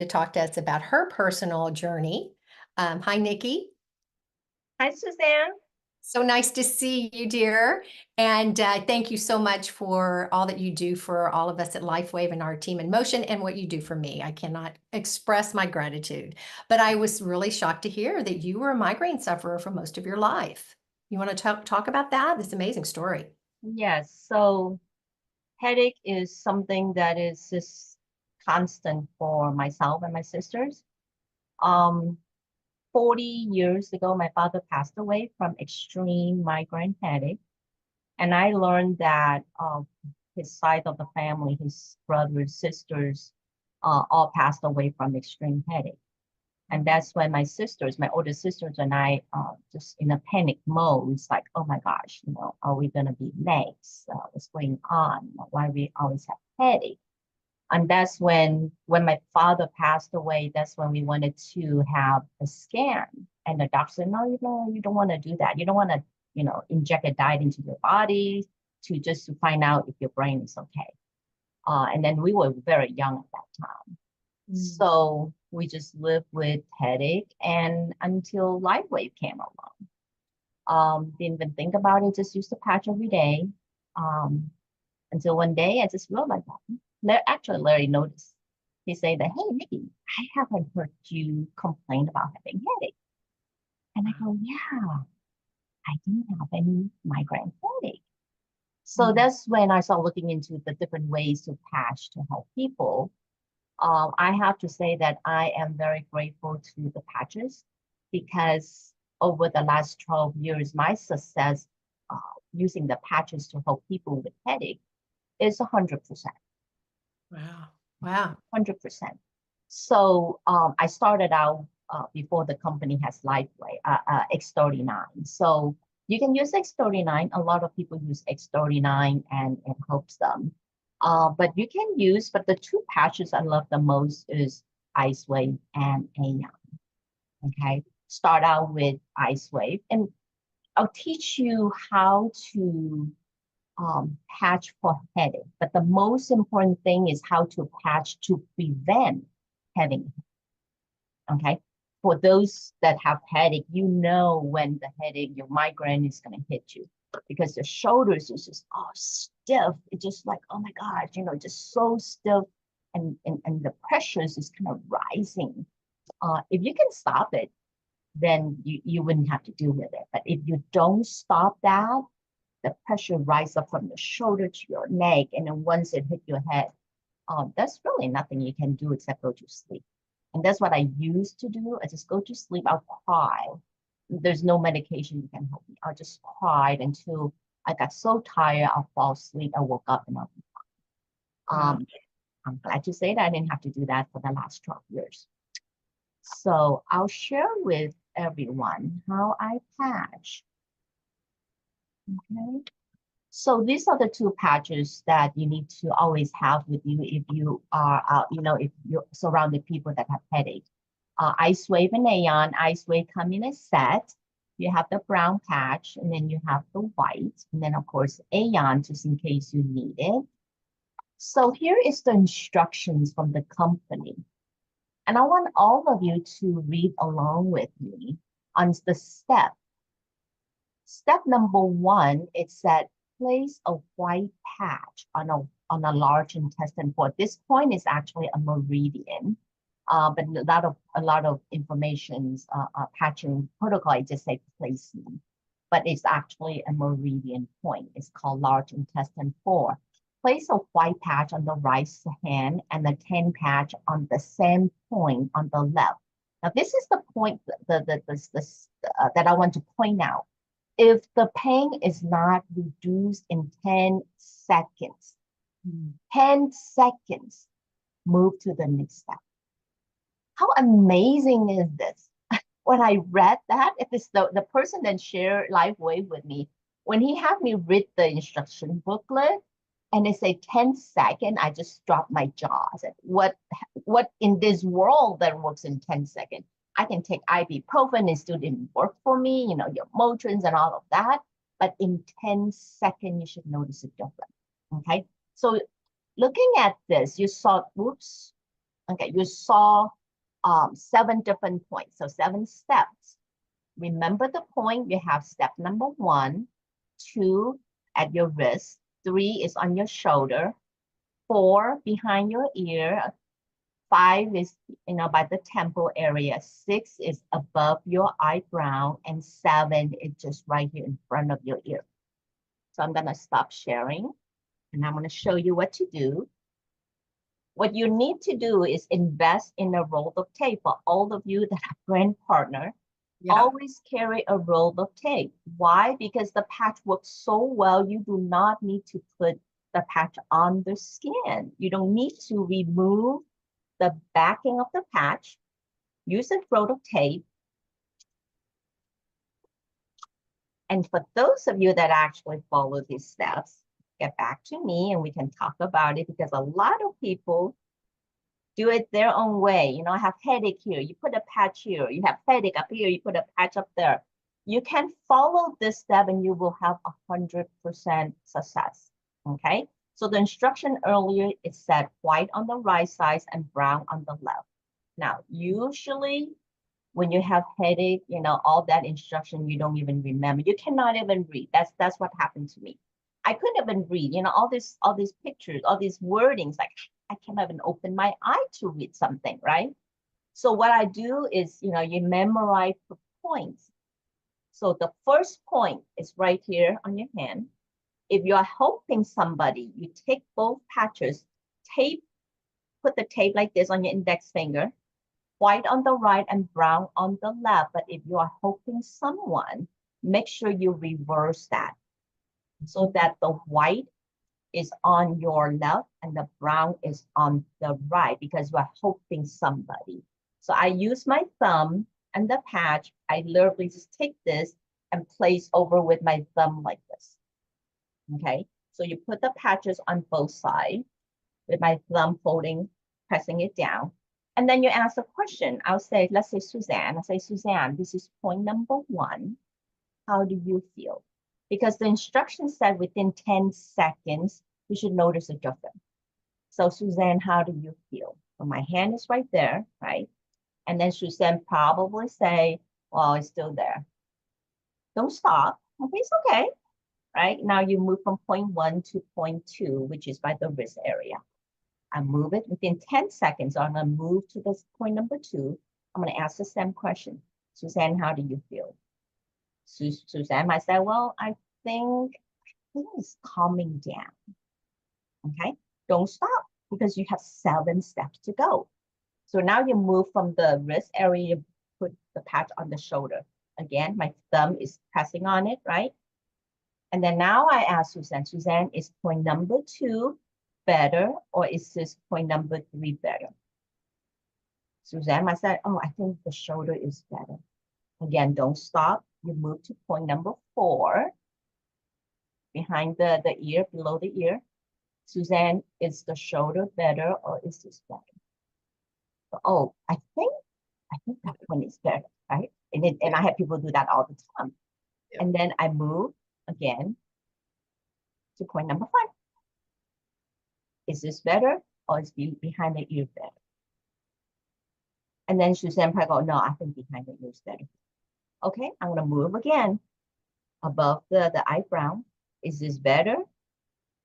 to talk to us about her personal journey. Hi, Nikki. Hi, Suzanne. So nice to see you, dear. And thank you so much for all that you do for all of us at LifeWave and our team in motion and what you do for me. I cannot express my gratitude. But I was really shocked to hear that you were a migraine sufferer for most of your life. You want to talk about that? This amazing story. Yes, so headache is something that is just constant for myself and my sisters. Um, 40 years ago, my father passed away from extreme migraine headache. And I learned that his side of the family, his brothers, sisters, all passed away from extreme headache. And that's when my sisters, my older sisters and I, just in a panic mode. It's like, oh my gosh, are we gonna be next? What's going on? Why we always have headache? And that's when my father passed away, that's when we wanted to have a scan. And the doctor said, no, you don't want to do that. You don't want to, inject a dye into your body to find out if your brain is okay. And then we were very young at that time. So we just lived with headache and until LifeWave came along. Didn't even think about it, just used to patch every day. Until one day I just realized that. Actually, Larry noticed. He said that, hey, Nikki, I haven't heard you complain about having headache. And I go, yeah, I didn't have any migraine headache. So that's when I started looking into the different ways to patch to help people. I have to say that I am very grateful to the patches because over the last 12 years, my success using the patches to help people with headache is 100%. Wow. Wow. 100%. So I started out before the company has LifeWave, X39. So you can use X39. A lot of people use X39 and it helps them. But you can use, but the two patches I love the most is IceWave and Aeon. Okay, start out with IceWave, and I'll teach you how to patch for headache. But the most important thing is how to patch to prevent having. Okay, for those that have headache, when the headache, your migraine is going to hit you because the shoulders is just stiff. It's just like, oh my gosh, just so stiff, and the pressures is kind of rising. If you can stop it, then you wouldn't have to deal with it. But if you don't stop that, the pressure rise up from the shoulder to your neck, and then once it hit your head, that's really nothing you can do except go to sleep. And that's what I used to do. I just go to sleep. I'll cry. There's no medication that can help me. I'll just cry until I got so tired. I'll fall asleep. I woke up and I'll be fine. Wow. I'm glad to say that I didn't have to do that for the last 12 years. So I'll share with everyone how I patch. Okay. So these are the two patches that you need to always have with you if you are, if you're surrounded people that have headache. IceWave and Aeon. IceWave come in a set. You have the brown patch, and then you have the white, and then of course Aeon, just in case you need it. So here is the instructions from the company. And I want all of you to read along with me on the step. Step number 1, it said, place a white patch on a large intestine. For this point is actually a meridian, but a lot of information's patching protocol. I just say placement, but it's actually a meridian point. It's called large intestine 4. Place a white patch on the right hand and the tan patch on the same point on the left. Now this is the point that I want to point out. If the pain is not reduced in 10 seconds, 10 seconds, move to the next step. How amazing is this? When I read that, if it's the person that shared LifeWave with me, when he had me read the instruction booklet and they say 10 seconds, I just dropped my jaw. I said, what in this world that works in 10 seconds? I can take ibuprofen, it still didn't work for me, your Motrins and all of that. But in 10 seconds, you should notice a difference. Okay. So looking at this, you saw, whoops, Okay, you saw 7 different points, so 7 steps. Remember the point, you have step number 1, 2 at your wrist, 3 is on your shoulder, 4 behind your ear, 5 is by the temple area, 6 is above your eyebrow, and 7 is just right here in front of your ear. So I'm gonna stop sharing and I'm gonna show you what to do. What you need to do is invest in a roll of tape. For all of you that have brand partner, always carry a roll of tape. Why? Because the patch works so well, you do not need to put the patch on the skin. You don't need to remove the backing of the patch. Use a roll of tape. And for those of you that actually follow these steps, get back to me and we can talk about it, because a lot of people do it their own way. I have headache here, you put a patch here. You have headache up here, you put a patch up there. You can follow this step and you will have 100% success. Okay, so the instruction earlier, it said white on the right side and brown on the left. Now, usually when you have headache, all that instruction, you don't even remember. You cannot even read. That's what happened to me. I couldn't even read, all these pictures, all these wordings, like I can't even open my eye to read something, right? So what I do is, you memorize the points. So the first point is right here on your hand. If you are helping somebody, you take both patches, put the tape like this on your index finger, white on the right and brown on the left. But if you are helping someone, make sure you reverse that so that the white is on your left and the brown is on the right, because you are helping somebody. So I use my thumb and the patch. I literally just take this and place over with my thumb like this. Okay, so you put the patches on both sides with my thumb holding, pressing it down. And then you ask a question. I'll say, let's say Suzanne. I say, Suzanne, this is point number 1. How do you feel? Because the instructions said within 10 seconds, you should notice a difference. So Suzanne, how do you feel? So my hand is right there, right? And then Suzanne probably say, well, it's still there. Don't stop. Okay, it's okay. Right? Now you move from point 1 to point 2, which is by the wrist area. I move it within 10 seconds. So I'm going to move to this point number 2. I'm going to ask the same question. Suzanne, how do you feel? Suzanne might say, well, I think it's calming down. Okay, don't stop, because you have 7 steps to go. So now you move from the wrist area, put the patch on the shoulder. Again, my thumb is pressing on it, right? And then now I ask Suzanne, Suzanne, is point number 2 better, or is this point number 3 better? Suzanne might say, oh, I think the shoulder is better. Again, don't stop. You move to point number 4, behind the ear, below the ear. Suzanne, is the shoulder better, or is this better? Oh, I think that one is better, right? And I have people do that all the time. Yeah. And then I move again to point number 5. Is this better, or is behind the ear better? And then Suzanne probably go, no, I think behind the ear is better. Okay, I'm gonna move again above the eyebrow. Is this better,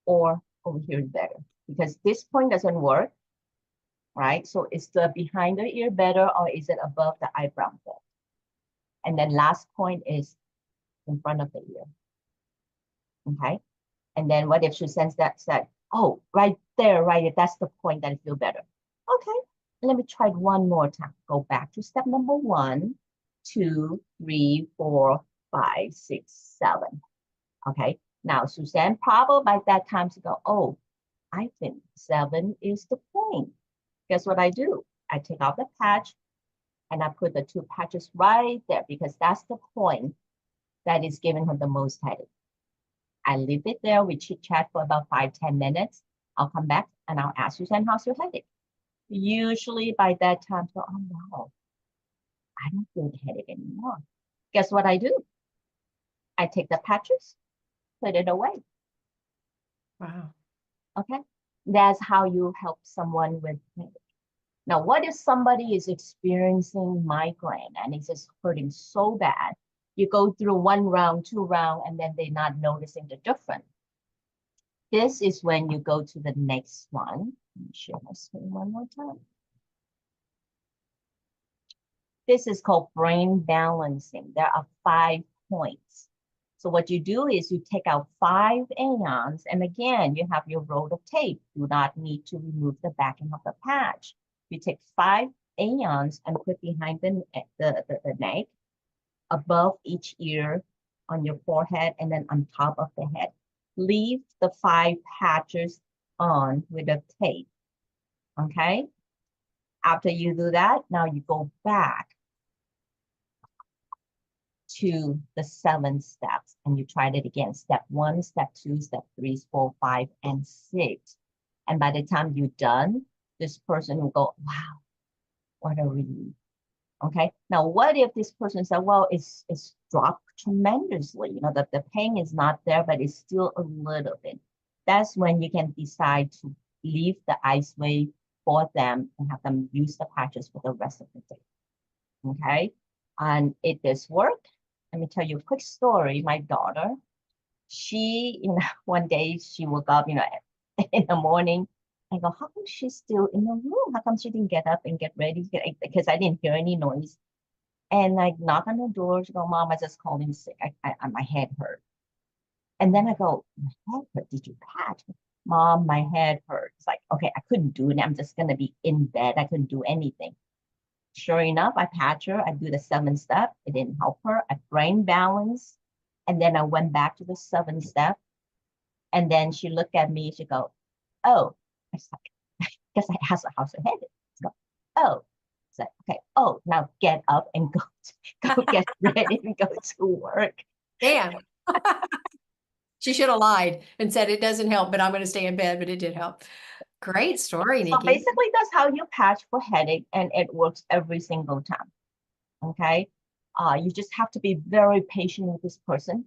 or over here is better? Because this point doesn't work, right? So is the behind the ear better, or is it above the eyebrow better? And then last point is in front of the ear. Okay, and then what if Suzanne said, oh, right there, right, that's the point that I feel better. Okay, let me try it one more time. Go back to step number 1, 2, 3, 4, 5, 6, 7. Okay, now Suzanne probably by that time to go, oh, I think 7 is the point. Guess what I do? I take out the patch and I put the 2 patches right there, because that's the point that is giving her the most headache. I leave it there. We chit chat for about 5-10 minutes. I'll come back and I'll ask Suzanne, how's your headache? Usually by that time, so, oh no, I don't feel the headache anymore. Guess what I do? I take the patches, put it away. Wow. Okay, that's how you help someone with headache. Now, what if somebody is experiencing migraine and it's just hurting so bad? You go through 1 round, 2 round, and then they're not noticing the difference. This is when you go to the next one. Let me share my screen one more time. This is called brain balancing. There are 5 points. So what you do is you take out 5 ions, and again, you have your roll of tape. Do not need to remove the backing of the patch. You take 5 ions and put behind the neck, above each ear, on your forehead, and then on top of the head. Leave the 5 patches on with the tape, okay? After you do that, now you go back to the 7 steps and you tried it again. Step 1, step 2, step 3, 4, 5, and 6. And by the time you're done, this person will go, wow, what a relief. Okay. Now, what if this person said, well, it's dropped tremendously. You know, the pain is not there, but it's still a little bit. That's when you can decide to leave the LIFEWAVE for them and have them use the patches for the rest of the day. Okay. And it does work. Let me tell you a quick story. My daughter, she, one day she woke up, in the morning. I go, how come she's still in the room? How come she didn't get up and get ready? Because I didn't hear any noise. And I knock on the door. She go, Mom, I just called in sick. My head hurt. And then I go, my head hurt. Did you patch? Mom, my head hurt. It's like, okay, I couldn't do it. I'm just going to be in bed. I couldn't do anything. Sure enough, I patch her. I do the 7 step. It didn't help her. I brain balance. And then I went back to the 7 step. And then she looked at me. She go, oh, I was like, guess I asked her how's her head. Go, oh, it's like, okay. Oh, now get up and go get ready and go to work. Damn. She should have lied and said it doesn't help, but I'm going to stay in bed, but it did help. Great story, So Nikki. basically, that's how you patch for headache, and it works every single time. Okay. You just have to be very patient with this person.